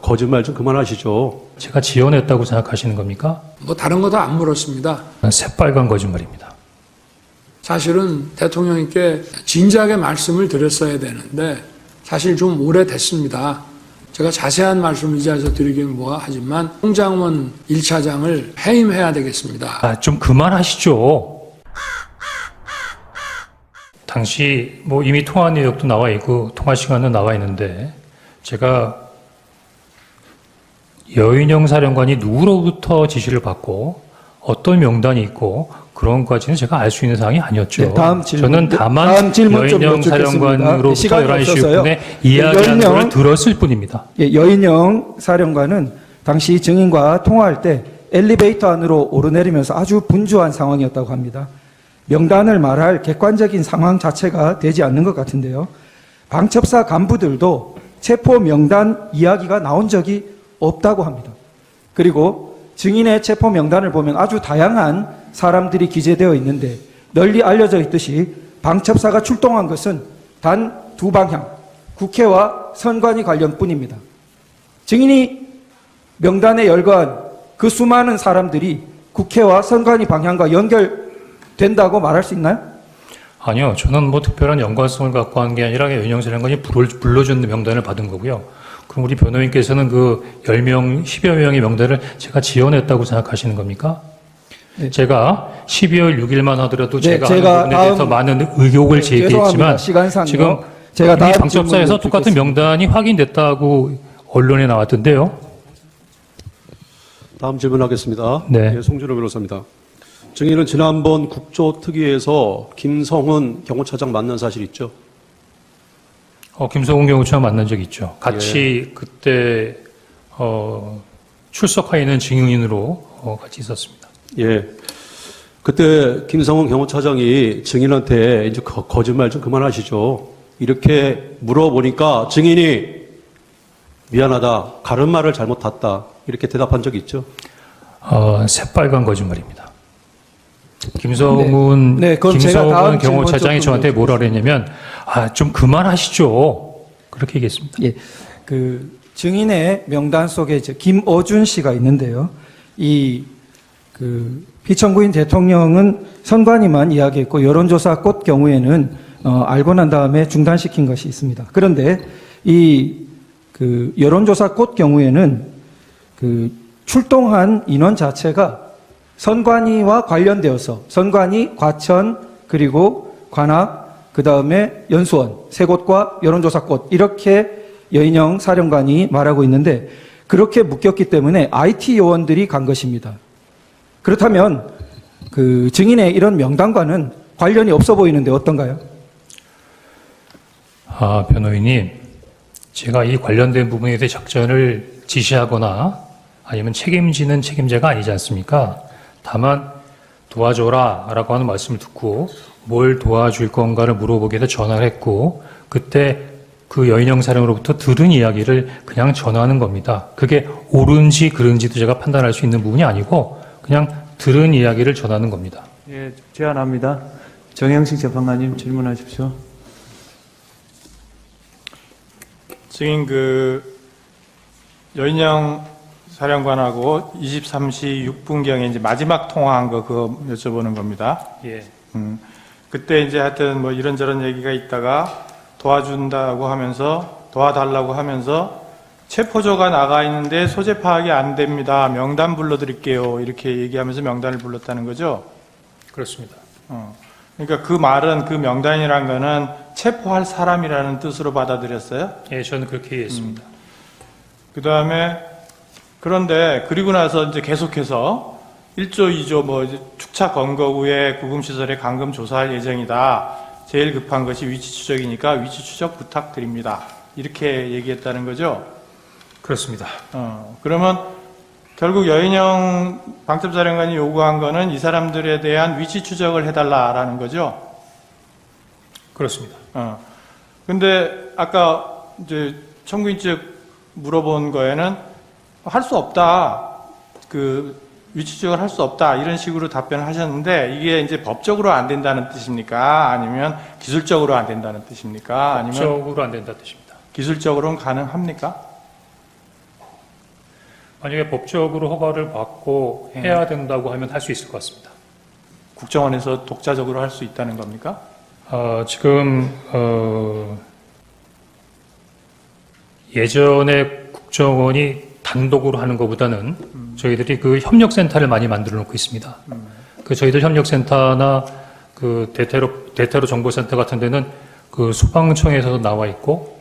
거짓말 좀 그만하시죠. 제가 지어냈다고 생각하시는 겁니까? 뭐 다른 것도 안 물었습니다. 새빨간 거짓말입니다. 사실은 대통령님께 진지하게 말씀을 드렸어야 되는데 사실 좀 오래됐습니다. 제가 자세한 말씀을 이 자리에서 드리기는 뭐가 하지만 홍장원 1차장을 해임해야 되겠습니다. 좀 그만하시죠. 당시 뭐 이미 통화 내역도 나와 있고 통화 시간도 나와 있는데 제가 여인영 사령관이 누구로부터 지시를 받고 어떤 명단이 있고 그런 것까지는 제가 알 수 있는 사항이 아니었죠. 네, 다음 질문, 저는 다만 다음 질문 좀 여인영 여쭙겠습니다. 사령관으로부터 시간이 11시 없어서요. 6분에 이야기하는 여인영- 걸 들었을 뿐입니다. 예, 여인영 사령관은 당시 증인과 통화할 때 엘리베이터 안으로 오르내리면서 아주 분주한 상황이었다고 합니다. 명단을 말할 객관적인 상황 자체가 되지 않는 것 같은데요. 방첩사 간부들도 체포 명단 이야기가 나온 적이 없다고 합니다. 그리고 증인의 체포 명단을 보면 아주 다양한 사람들이 기재되어 있는데 널리 알려져 있듯이 방첩사가 출동한 것은 단 두 방향, 국회와 선관위 관련뿐입니다. 증인이 명단에 열거한 그 수많은 사람들이 국회와 선관위 방향과 연결된다고 말할 수 있나요? 아니요. 저는 뭐 특별한 연관성을 갖고 한 게 아니라 여인영 사령관이 불러준 명단을 받은 거고요. 그럼 우리 변호인께서는 그 10명, 10여 명의 명단을 제가 지어냈다고 생각하시는 겁니까? 네. 제가 12월 6일만 하더라도 네, 제가 제가 하는 부분에 대해서 다음- 많은 의혹을 네, 제기했지만 죄송합니다. 시간상요. 지금 제가 이미 다음 방첩사에서 질문을 똑같은 드리겠습니다. 명단이 확인됐다고 언론에 나왔던데요. 다음 질문하겠습니다. 네. 송준호 변호사입니다. 증인은 지난번 국조특위에서 김성훈 경호차장 만난 사실 있죠? 김성훈 경호처와 만난 적 있죠. 같이 그때 출석하에 있는 증인으로 같이 있었습니다. 예. 그때 김성훈 경호차장이 증인한테 이제 거짓말 좀 그만하시죠. 이렇게 물어보니까 증인이 미안하다, 가른말을 잘못 탔다, 이렇게 대답한 적이 있죠? 새빨간 거짓말입니다. 김성훈, 네, 그럼 제가 다음 김성훈 질문 경호차장이 좀 저한테 뭐라 그랬냐면, 좀 그만하시죠. 그렇게 얘기했습니다. 예, 그 증인의 명단 속에 이제 김어준 씨가 있는데요. 그 피청구인 대통령은 선관위만 이야기했고 여론조사 꽃 경우에는 알고 난 다음에 중단시킨 것이 있습니다. 그런데 그 여론조사 꽃 경우에는 그 출동한 인원 자체가 선관위와 관련되어서 선관위, 과천, 그리고 관악, 그 다음에 연수원, 세 곳과 여론조사 꽃 이렇게 여인영 사령관이 말하고 있는데 그렇게 묶였기 때문에 IT 요원들이 간 것입니다. 그렇다면 그 증인의 이런 명단과는 관련이 없어 보이는데 어떤가요? 변호인님, 제가 이 관련된 부분에 대해 작전을 지시하거나 아니면 책임지는 책임자가 아니지 않습니까? 다만 도와줘라 라고 하는 말씀을 듣고 뭘 도와줄 건가를 물어보기 위해서 전화를 했고 그때 그 여인영 사령으로부터 들은 이야기를 그냥 전하는 겁니다. 그게 옳은지 그른지도 제가 판단할 수 있는 부분이 아니고 그냥 들은 이야기를 전하는 겁니다. 예, 제안합니다. 정영식 재판관님 질문하십시오. 증인 여인영 사령관하고 23시 6분경에 이제 마지막 통화한 거 그거 여쭤보는 겁니다. 예. 그때 이제 하여튼 뭐 이런저런 얘기가 있다가 도와준다고 하면서 도와달라고 하면서 체포조가 나가 있는데 소재 파악이 안 됩니다. 명단 불러드릴게요. 이렇게 얘기하면서 명단을 불렀다는 거죠. 그렇습니다. 그러니까 그 말은 그 명단이란 거는 체포할 사람이라는 뜻으로 받아들였어요. 예, 저는 그렇게 이해했습니다. 그 다음에 그런데 그리고 나서 이제 계속해서 1조, 2조 뭐 이제 축차 검거 후에 구금시설에 감금 조사할 예정이다. 제일 급한 것이 위치 추적이니까 위치 추적 부탁드립니다. 이렇게 얘기했다는 거죠. 그렇습니다. 그러면 결국 여인영 방첩사령관이 요구한 거는 이 사람들에 대한 위치 추적을 해달라라는 거죠. 그렇습니다. 근데 아까 이제 청구인 측 물어본 거에는 할 수 없다. 그 위치 추적을 할 수 없다. 이런 식으로 답변을 하셨는데 이게 이제 법적으로 안 된다는 뜻입니까? 아니면 기술적으로 안 된다는 뜻입니까? 아니면 법적으로 안 된다는 뜻입니다. 기술적으로는 가능합니까? 만약에 법적으로 허가를 받고 해야 된다고 하면 할 수 있을 것 같습니다. 국정원에서 독자적으로 할 수 있다는 겁니까? 지금 예전에 국정원이 단독으로 하는 것보다는 저희들이 그 협력센터를 많이 만들어 놓고 있습니다. 그 저희들 협력센터나 그 대테러 정보센터 같은 데는 그 소방청에서도 나와 있고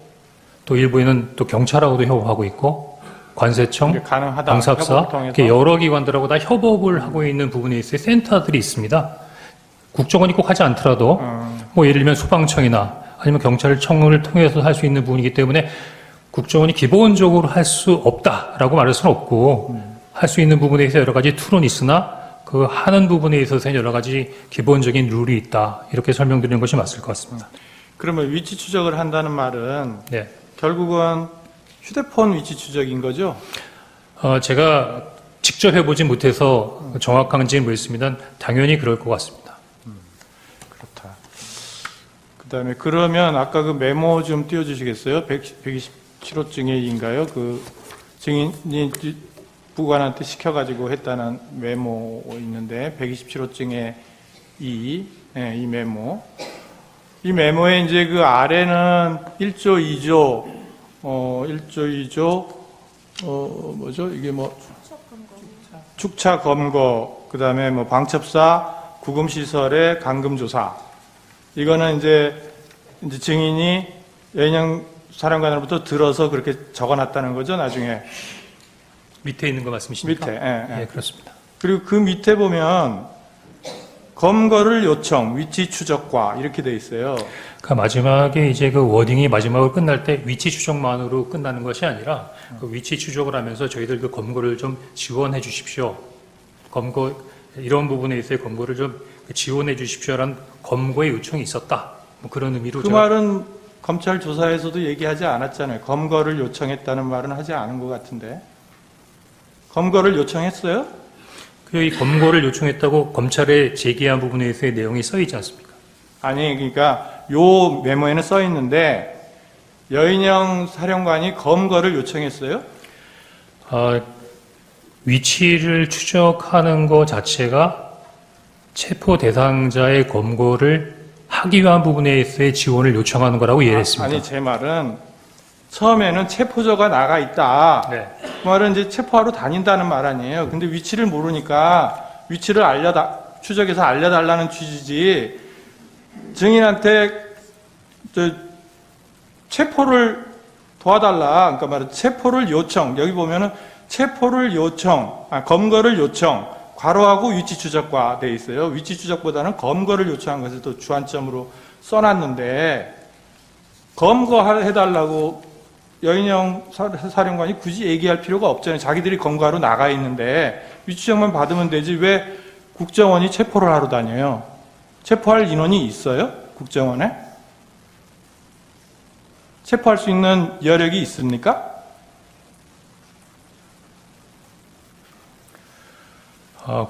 또 일부에는 또 경찰하고도 협업하고 있고 관세청, 이게 가능하다. 방사사 협업을 통해서? 이렇게 여러 기관들하고 다 협업을 하고 있는 부분에 있어요. 센터들이 있습니다. 국정원이 꼭 하지 않더라도 뭐 예를 들면 소방청이나 아니면 경찰청을 통해서 할 수 있는 부분이기 때문에 국정원이 기본적으로 할 수 없다라고 말할 수는 없고 할 수 있는 부분에 있어서 여러 가지 툴은 있으나 그 하는 부분에 있어서는 여러 가지 기본적인 룰이 있다 이렇게 설명드리는 것이 맞을 것 같습니다. 그러면 위치 추적을 한다는 말은 네, 결국은 휴대폰 위치 추적인 거죠? 제가 직접 해보지 못해서 정확한지는 모르겠습니다. 당연히 그럴 것 같습니다. 그렇다. 그다음에 그러면 아까 그 메모 좀 띄워주시겠어요? 127호증에인가요? 그 증인이 부관한테 시켜가지고 했다는 메모 있는데 127호증에 이 메모. 이 메모에 이제 그 아래는 1조 2조 1조 2조 뭐죠? 이게 뭐 축차 검거 그다음에 뭐 방첩사 구금 시설의 감금 조사. 이거는 이제 증인이 여인영 사령관으로부터 들어서 그렇게 적어놨다는 거죠, 나중에. 밑에 있는 거 말씀이십니까? 밑에. 예, 그렇습니다. 그리고 그 밑에 보면 검거를 요청, 위치 추적과 이렇게 돼 있어요. 그 마지막에 이제 그 워딩이 마지막으로 끝날 때 위치 추적만으로 끝나는 것이 아니라 그 위치 추적을 하면서 저희들 그 검거를 좀 지원해 주십시오. 검거 이런 부분에 있어서 검거를 좀 지원해 주십시오라는 검거의 요청이 있었다. 뭐 그런 의미로 그 제가 말은 검찰 조사에서도 얘기하지 않았잖아요. 검거를 요청했다는 말은 하지 않은 것 같은데. 검거를 요청했어요? 이 검거를 요청했다고 검찰에 제기한 부분에 있어서의 내용이 써 있지 않습니까? 아니, 그러니까 요 메모에는 써 있는데 여인영 사령관이 검거를 요청했어요? 위치를 추적하는 것 자체가 체포 대상자의 검거를 하기 위한 부분에 있어서의 지원을 요청하는 거라고 이해했습니다. 아니, 제 말은 처음에는 체포조가 나가 있다. 네. 그 말은 이제 체포하러 다닌다는 말 아니에요. 근데 위치를 모르니까 위치를 추적해서 알려달라는 취지지, 증인한테 체포를 도와달라. 그러니까 말은 체포를 요청. 여기 보면은 체포를 요청, 검거를 요청, 괄호하고 위치 추적과 돼 있어요. 위치 추적보다는 검거를 요청한 것을 또 주안점으로 써놨는데, 검거해달라고 여인영 사령관이 굳이 얘기할 필요가 없잖아요. 자기들이 검거하러 나가 있는데 위치 추적만 받으면 되지 왜 국정원이 체포를 하러 다녀요? 체포할 인원이 있어요? 국정원에? 체포할 수 있는 여력이 있습니까?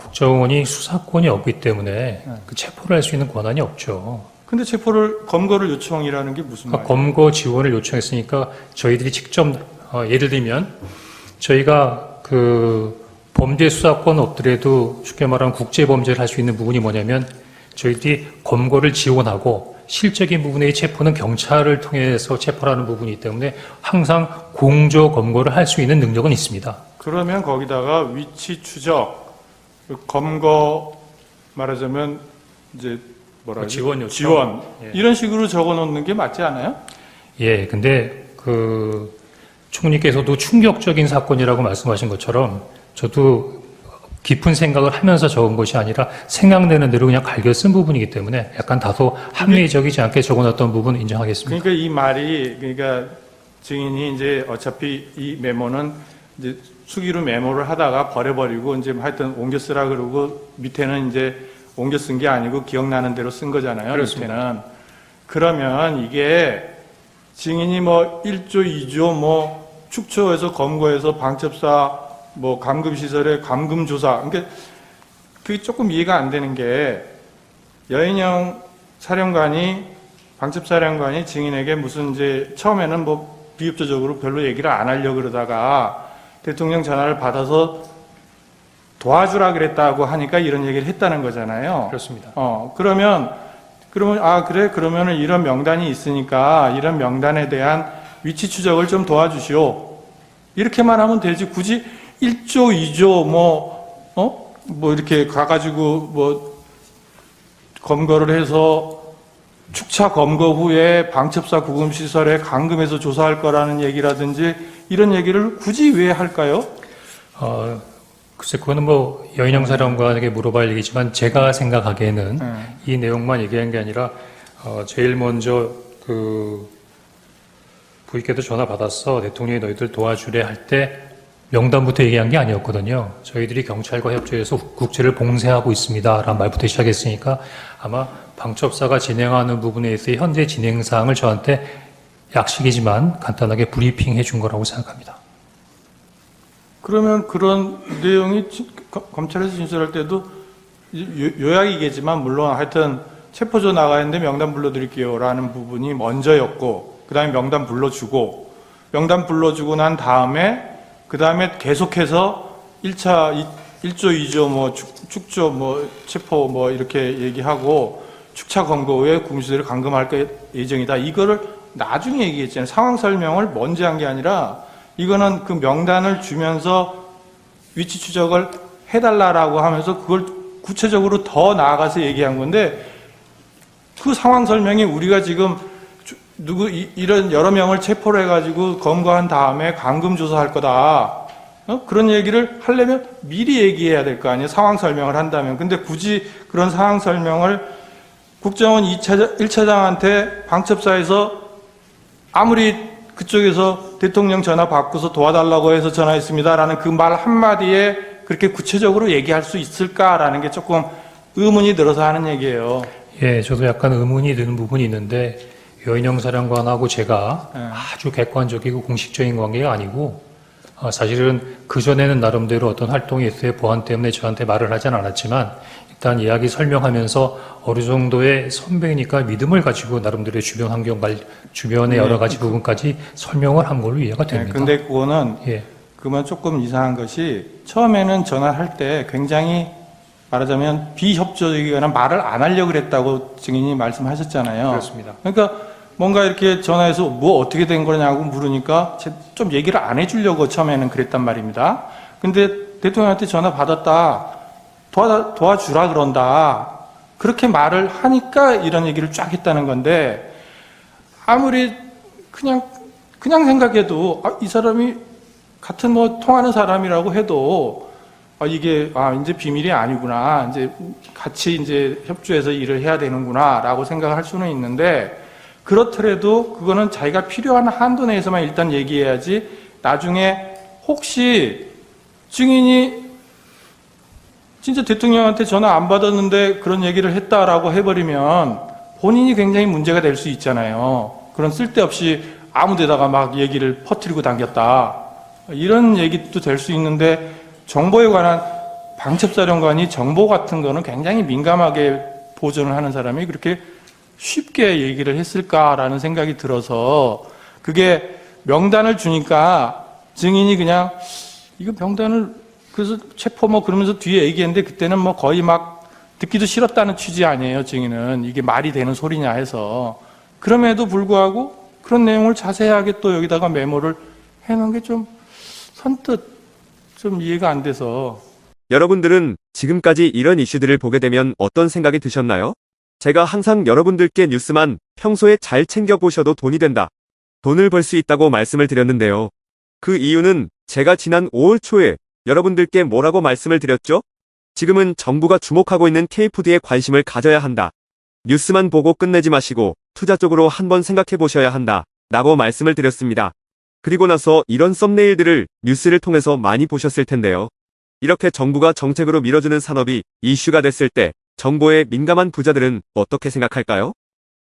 국정원이 수사권이 없기 때문에 그 체포를 할 수 있는 권한이 없죠. 근데 검거를 요청이라는 게 무슨 말이에요? 검거 지원을 요청했으니까 저희들이 직접 예를 들면 저희가 그 범죄 수사권 없더라도 쉽게 말하면 국제 범죄를 할 수 있는 부분이 뭐냐면 저희들이 검거를 지원하고 실적인 부분의 체포는 경찰을 통해서 체포하는 부분이기 때문에 항상 공조 검거를 할 수 있는 능력은 있습니다. 그러면 거기다가 위치 추적, 검거 말하자면 이제 뭐라 그러지? 지원 요청. 지원. 예. 이런 식으로 적어 놓는 게 맞지 않아요? 예, 근데 그 총리께서도 충격적인 사건이라고 말씀하신 것처럼 저도 깊은 생각을 하면서 적은 것이 아니라 생각되는 대로 그냥 갈겨 쓴 부분이기 때문에 약간 다소 합리적이지 않게 적어놨던 부분 인정하겠습니다. 그러니까 이 말이, 그러니까 증인이 이제 어차피 이 메모는 이제 수기로 메모를 하다가 버려버리고 이제 하여튼 옮겨 쓰라 그러고 밑에는 이제 옮겨 쓴 게 아니고 기억나는 대로 쓴 거잖아요. 그렇습니다. 밑에는. 그러면 이게 증인이 뭐 1조, 2조 뭐 축초해서 검거해서 방첩사 뭐 감금시설의 감금조사. 그러니까 그게 조금 이해가 안 되는 게 여인영 사령관이 방첩사령관이 증인에게 무슨 이제 처음에는 뭐 비협조적으로 별로 얘기를 안 하려고 그러다가 대통령 전화를 받아서 도와주라 그랬다고 하니까 이런 얘기를 했다는 거잖아요. 그렇습니다. 그러면 그래 그러면은 이런 명단이 있으니까 이런 명단에 대한 위치 추적을 좀 도와주시오. 이렇게만 하면 되지. 굳이 1조, 2조 뭐 이렇게 가가지고 뭐 검거를 해서 축차 검거 후에 방첩사 구금시설에 감금해서 조사할 거라는 얘기라든지 이런 얘기를 굳이 왜 할까요? 글쎄, 그거는 뭐 여인영 사령관에게 물어봐야 얘기지만 제가 생각하기에는 이 내용만 얘기한 게 아니라 제일 먼저 부익께도 전화 받았어. 대통령이 너희들 도와주래 할 때 명단부터 얘기한 게 아니었거든요. 저희들이 경찰과 협조해서 국채를 봉쇄하고 있습니다. 라는 말부터 시작했으니까 아마 방첩사가 진행하는 부분에 있어서 현재 진행 사항을 저한테 약식이지만 간단하게 브리핑 해준 거라고 생각합니다. 그러면 그런 내용이 검찰에서 진술할 때도 요약이겠지만 물론 하여튼 체포조 나가 있는데 명단 불러드릴게요 라는 부분이 먼저였고 그 다음에 명단 불러주고 난 다음에 그 다음에 계속해서 1조 2조 뭐 축조 뭐 체포 뭐 이렇게 얘기하고 축차 검거 후에 구금시설을 감금할 예정이다. 이거를 나중에 얘기했잖아요. 상황 설명을 먼저 한 게 아니라 이거는 그 명단을 주면서 위치 추적을 해달라라고 하면서 그걸 구체적으로 더 나아가서 얘기한 건데 그 상황 설명이 우리가 지금 이런 여러 명을 체포를 해가지고 검거한 다음에 감금 조사할 거다. 그런 얘기를 하려면 미리 얘기해야 될 거 아니에요. 상황 설명을 한다면. 근데 굳이 그런 상황 설명을 국정원 1차장한테 방첩사에서 아무리 그쪽에서 대통령 전화 받고서 도와달라고 해서 전화했습니다라는 그 말 한마디에 그렇게 구체적으로 얘기할 수 있을까라는 게 조금 의문이 들어서 하는 얘기예요. 예, 저도 약간 의문이 드는 부분이 있는데 여인영 사령관하고 제가 아주 객관적이고 공식적인 관계가 아니고 사실은 그전에는 나름대로 어떤 활동이 있어요. 보안 때문에 저한테 말을 하진 않았지만 일단 이야기 설명하면서 어느 정도의 선배니까 믿음을 가지고 나름대로의 주변 환경 주변의 여러 가지 부분까지 설명을 한 걸로 이해가 됩니다. 근데 그거는 예. 그러면 조금 이상한 것이 처음에는 전화를 할 때 굉장히 말하자면 비협조적이거나 말을 안 하려고 그랬다고 증인이 말씀하셨잖아요. 그렇습니다. 그러니까 뭔가 이렇게 전화해서 뭐 어떻게 된 거냐고 물으니까 좀 얘기를 안 해주려고 처음에는 그랬단 말입니다. 근데 대통령한테 전화 받았다. 도와주라 그런다. 그렇게 말을 하니까 이런 얘기를 쫙 했다는 건데 아무리 그냥 생각해도 이 사람이 같은 뭐 통하는 사람이라고 해도 이게 이제 비밀이 아니구나. 이제 같이 이제 협조해서 일을 해야 되는구나라고 생각을 할 수는 있는데 그렇더라도 그거는 자기가 필요한 한도 내에서만 일단 얘기해야지 나중에 혹시 증인이 진짜 대통령한테 전화 안 받았는데 그런 얘기를 했다라고 해버리면 본인이 굉장히 문제가 될 수 있잖아요. 그런 쓸데없이 아무 데다가 막 얘기를 퍼뜨리고 당겼다. 이런 얘기도 될 수 있는데 정보에 관한 방첩사령관이 정보 같은 거는 굉장히 민감하게 보존을 하는 사람이 그렇게 쉽게 얘기를 했을까라는 생각이 들어서 그게 명단을 주니까 증인이 그냥 이거 명단을 그래서 체포 뭐 그러면서 뒤에 얘기했는데 그때는 뭐 거의 막 듣기도 싫었다는 취지 아니에요. 증인은 이게 말이 되는 소리냐 해서 그럼에도 불구하고 그런 내용을 자세하게 또 여기다가 메모를 해놓은 게 좀 선뜻 좀 이해가 안 돼서. 여러분들은 지금까지 이런 이슈들을 보게 되면 어떤 생각이 드셨나요? 제가 항상 여러분들께 뉴스만 평소에 잘 챙겨보셔도 돈이 된다. 돈을 벌 수 있다고 말씀을 드렸는데요. 그 이유는 제가 지난 5월 초에 여러분들께 뭐라고 말씀을 드렸죠? 지금은 정부가 주목하고 있는 K푸드에 관심을 가져야 한다. 뉴스만 보고 끝내지 마시고 투자 쪽으로 한번 생각해 보셔야 한다. 라고 말씀을 드렸습니다. 그리고 나서 이런 썸네일들을 뉴스를 통해서 많이 보셨을 텐데요. 이렇게 정부가 정책으로 밀어주는 산업이 이슈가 됐을 때 정보에 민감한 부자들은 어떻게 생각할까요?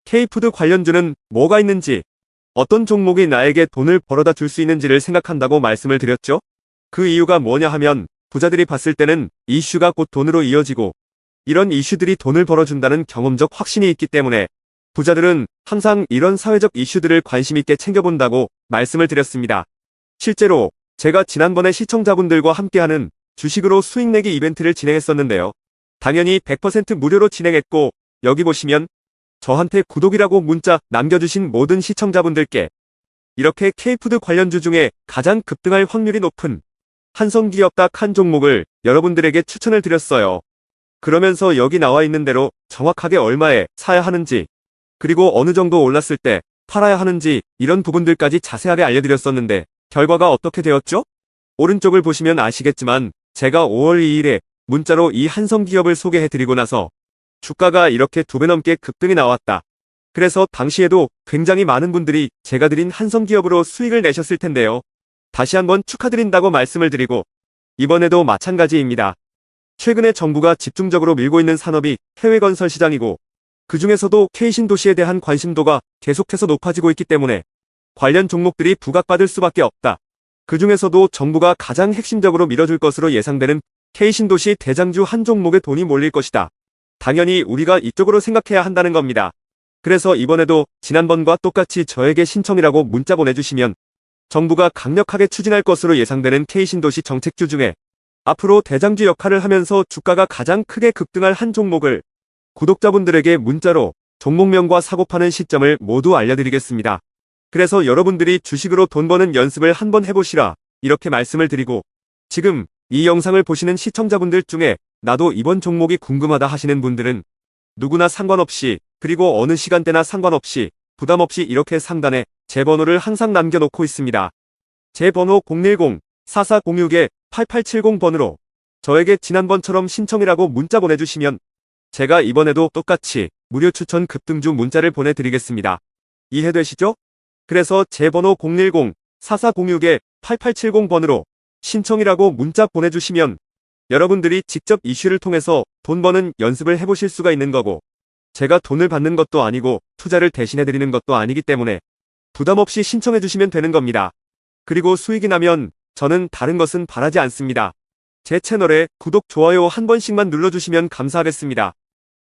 K푸드 관련주는 뭐가 있는지, 어떤 종목이 나에게 돈을 벌어다 줄 수 있는지를 생각한다고 말씀을 드렸죠? 그 이유가 뭐냐 하면 부자들이 봤을 때는 이슈가 곧 돈으로 이어지고 이런 이슈들이 돈을 벌어준다는 경험적 확신이 있기 때문에 부자들은 항상 이런 사회적 이슈들을 관심 있게 챙겨본다고 말씀을 드렸습니다. 실제로 제가 지난번에 시청자분들과 함께하는 주식으로 수익 내기 이벤트를 진행했었는데요. 당연히 100% 무료로 진행했고, 여기 보시면 저한테 구독이라고 문자 남겨주신 모든 시청자분들께 이렇게 K푸드 관련주 중에 가장 급등할 확률이 높은 한성기업 딱 한 종목을 여러분들에게 추천을 드렸어요. 그러면서 여기 나와 있는 대로 정확하게 얼마에 사야 하는지, 그리고 어느 정도 올랐을 때 팔아야 하는지 이런 부분들까지 자세하게 알려드렸었는데 결과가 어떻게 되었죠? 오른쪽을 보시면 아시겠지만 제가 5월 2일에 문자로 이 한성기업을 소개해드리고 나서 주가가 이렇게 2배 넘게 급등이 나왔다. 그래서 당시에도 굉장히 많은 분들이 제가 드린 한성기업으로 수익을 내셨을 텐데요. 다시 한번 축하드린다고 말씀을 드리고 이번에도 마찬가지입니다. 최근에 정부가 집중적으로 밀고 있는 산업이 해외 건설 시장이고 그 중에서도 K신도시에 대한 관심도가 계속해서 높아지고 있기 때문에 관련 종목들이 부각받을 수밖에 없다. 그 중에서도 정부가 가장 핵심적으로 밀어줄 것으로 예상되는 K신도시 대장주 한 종목에 돈이 몰릴 것이다. 당연히 우리가 이쪽으로 생각해야 한다는 겁니다. 그래서 이번에도 지난번과 똑같이 저에게 신청이라고 문자 보내주시면 정부가 강력하게 추진할 것으로 예상되는 K신도시 정책주 중에 앞으로 대장주 역할을 하면서 주가가 가장 크게 급등할 한 종목을 구독자분들에게 문자로 종목명과 사고파는 시점을 모두 알려드리겠습니다. 그래서 여러분들이 주식으로 돈 버는 연습을 한번 해보시라 이렇게 말씀을 드리고 지금 이 영상을 보시는 시청자분들 중에 나도 이번 종목이 궁금하다 하시는 분들은 누구나 상관없이 그리고 어느 시간대나 상관없이 부담없이 이렇게 상단에 제 번호를 항상 남겨놓고 있습니다. 제 번호 010-4406-8870번으로 저에게 지난번처럼 신청이라고 문자 보내주시면 제가 이번에도 똑같이 무료 추천 급등주 문자를 보내드리겠습니다. 이해되시죠? 그래서 제 번호 010-4406-8870번으로 신청이라고 문자 보내주시면 여러분들이 직접 이슈를 통해서 돈 버는 연습을 해보실 수가 있는 거고 제가 돈을 받는 것도 아니고 투자를 대신해드리는 것도 아니기 때문에 부담없이 신청해주시면 되는 겁니다. 그리고 수익이 나면 저는 다른 것은 바라지 않습니다. 제 채널에 구독, 좋아요 한 번씩만 눌러주시면 감사하겠습니다.